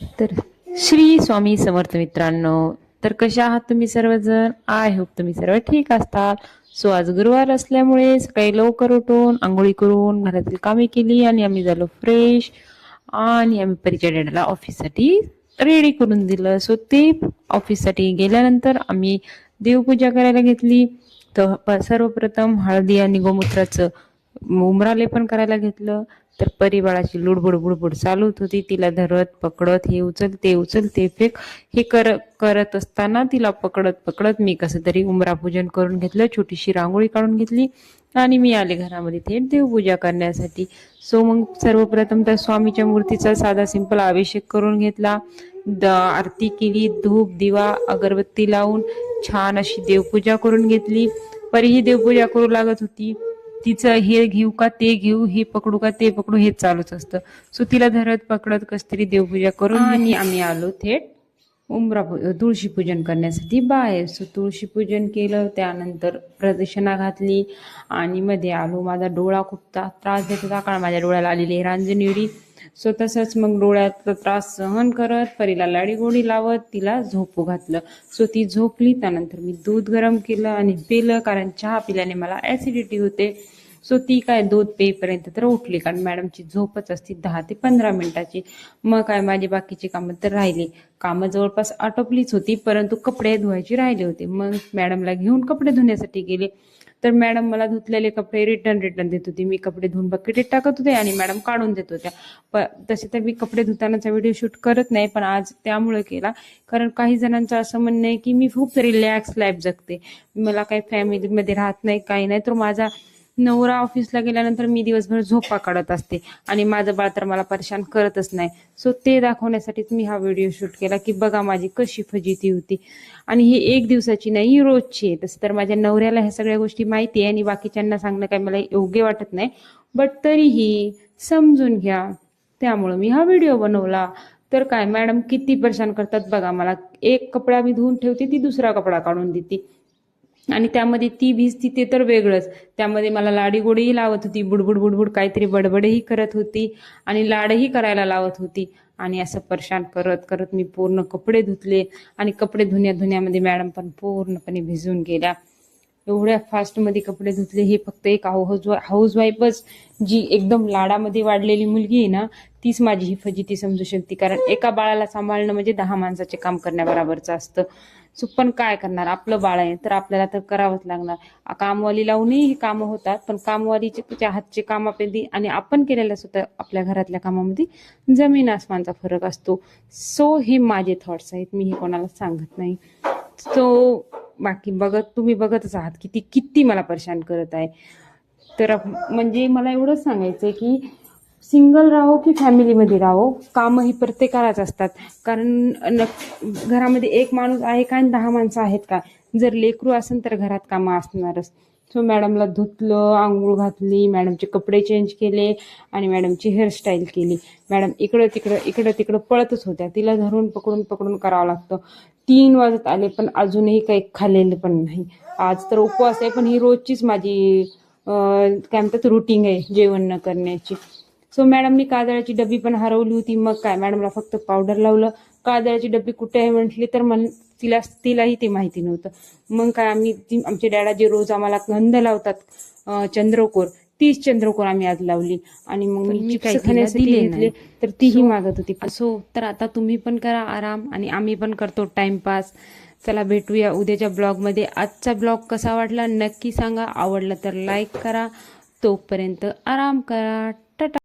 तर श्री स्वामी समर्थ मित्रांनो, तर कशा आहात तुम्ही सर्वजण? आय होप तुम्ही सर्व ठीक असतात. सो आज गुरुवार असल्यामुळे सकाळी लवकर उठून आंघोळी करून घरातील कामे केली आणि आम्ही झालो फ्रेश आणि आम्ही परीच्या डॅडाला ऑफिससाठी रेडी करून दिलं. सो ते ऑफिससाठी गेल्यानंतर आम्ही देवपूजा करायला घेतली. तर सर्वप्रथम हळदी आणि गोमूत्राचं उमरालेपण करायला घेतलं. तर परिबाळाची लुडबुड बुडबुड चालूच होती. तिला धरत पकडत हे उचल ते फेक हे करत असताना तिला पकडत पकडत मी कसं तरी उमरा पूजन करून घेतलं. छोटीशी रांगोळी काढून घेतली आणि मी आले घरामध्ये थेट देवपूजा करण्यासाठी. सो मग सर्वप्रथम तर स्वामीच्या मूर्तीचा साधा सिंपल अभिषेक करून घेतला. आरती केली, धूप दिवा अगरबत्ती लावून छान अशी देवपूजा करून घेतली. परी ही देवपूजा करू लागत होती. तिचं हे घेऊ का ते घेऊ, हे पकडू का ते पकडू, हे चालूच असतं. सो तिला धरत पकडत कस तरी देवपूजा करून आणि आम्ही आलो थेट तुळशी पूजन करण्यासाठी बाहेर. सो तुळशी पूजन केलं, त्यानंतर प्रदक्षिणा घातली आणि मध्ये आलो. माझा डोळा खूप त्रास देत होता, कारण माझ्या डोळ्याला आलेली रांजणेरी. सो तसंच मग डोळ्याचा त्रास सहन करत परीला लाडी गोडी लावत तिला झोपू घातलं. सो ती झोपली. त्यानंतर मी दूध गरम केलं आणि पिलं, कारण चहा पिल्याने मला ऍसिडिटी होते. सो ती काय दूध पेपर्यंत तर उठली, कारण मॅडमची झोपच असती 10 ते 15 मिनिटाची. मग काय माझी बाकीची कामं तर राहिली. कामं जवळपास आटोपलीच होती, परंतु कपडे धुवायचे राहिले होते. मग मॅडमला घेऊन कपडे धुण्यासाठी गेले. तर मॅडम मला धुतलेले कपडे रिटर्न देत होती. मी कपडे धुवून बकेटीत टाकत होते आणि मॅडम काढून देत होत्या. तसे तर मी कपडे धुतानाचा व्हिडिओ शूट करत नाही, पण आज त्यामुळे केला, कारण काही जणांचं असं म्हणणं आहे की मी खूप रिलॅक्स लाईफ जगते, मला काही फॅमिलीमध्ये राहत नाही, काही नाही. तर माझा नवरा ऑफिसला गेल्यानंतर मी दिवसभर झोपा काढत असते आणि माझं बाळ तर मला परेशान करतच नाही. सो ते दाखवण्यासाठीच मी हा व्हिडिओ शूट केला की बघा माझी कशी फजिती होती. आणि ही एक दिवसाची नाही, ही रोजची आहे. तसं तर माझ्या नवऱ्याला ह्या सगळ्या गोष्टी माहिती आहे आणि बाकीच्यांना सांगणं काही मला योग्य वाटत नाही, बट तरीही समजून घ्या, त्यामुळं मी हा व्हिडिओ बनवला. तर काय मॅडम किती परेशान करतात बघा. मला एक कपडा मी धुवून ठेवते, ती दुसरा कपडा काढून देते आणि त्यामध्ये ती भिजती ते तर वेगळंच. त्यामध्ये मला लाडी गोडीही लावत होती, बुडबुड बुडबुड काहीतरी बडबडही करत होती आणि लाडही करायला लावत होती. आणि असं परेशान करत करत मी पूर्ण कपडे धुतले आणि कपडे धुण्यामध्ये मॅडम पण पूर्णपणे भिजून गेल्या. एवढ्या फास्टमध्ये कपडे धुतले. हे फक्त एक हाऊसवाईफच जी एकदम लाडामध्ये वाढलेली मुलगी आहे ना, तीच माझी ही फजिती समजू शकते, कारण एका बाळाला सांभाळणं म्हणजे 10 माणसाचे काम करण्याबरोबरचं असतं. सो पण काय करणार, आपलं बाळ आहे तर आपल्याला तर करावंच लागणार. कामवाली लावूनही ही कामं होतात, पण कामवालीचे तिच्या हातचे कामामध्ये आणि आपण केलेल्या सुद्धा आपल्या घरातल्या कामामध्ये जमीन आसमानचा फरक असतो. सो हे माझे थॉट्स आहेत, मी हे कोणाला सांगत नाही. सो बाकी तुम्ही बघतच आहात किती किती मला परेशान करत आहे. तर म्हणजे मला एवढंच सांगायचंय की सिंगल राहो की फॅमिलीमध्ये राहो, कामं ही प्रत्येकालाच असतात. कारण घरामध्ये एक माणूस आहे का आणि 10 माणसं आहेत का? जर लेकरू असेल तर घरात कामं असणारच. सो मॅडमला धुतलं, आंघोळ घातली, मॅडमचे कपडे चेंज केले आणि मॅडमची हेअरस्टाईल केली. मॅडम इकडं तिकडं पळतच होत्या. तिला धरून पकडून करावं लागतं. 3 वाजत आले पण अजूनही काही खाल्लेलं पण नाही. आज तर उपवास आहे, पण ही रोजचीच माझी काय म्हणतात रुटीन आहे जेवण न करण्याची. सो मॅडमनी काजळाची डबी पण हरवली होती. मग काय मॅडमला फक्त पावडर लावलं. काजळाची डबी कुठे आहे म्हटली तर तिलाही ते माहिती नव्हतं. मग काय आमचे डॅडा जे रोज आम्हाला गंध लावतात चंद्रकोर, तीच चंद्रकोर आम्ही आज लावली. आणि मग मी काही खाण्यासाठी घेतले तर तीही मागत होती. असो, तर आता तुम्ही पण करा आराम आणि आम्ही पण करतो टाइमपास. चला भेटूया उद्याच्या ब्लॉगमध्ये. आजचा ब्लॉग कसा वाटला नक्की सांगा. आवडला तर लाईक करा. तोपर्यंत आराम करा. टाटा.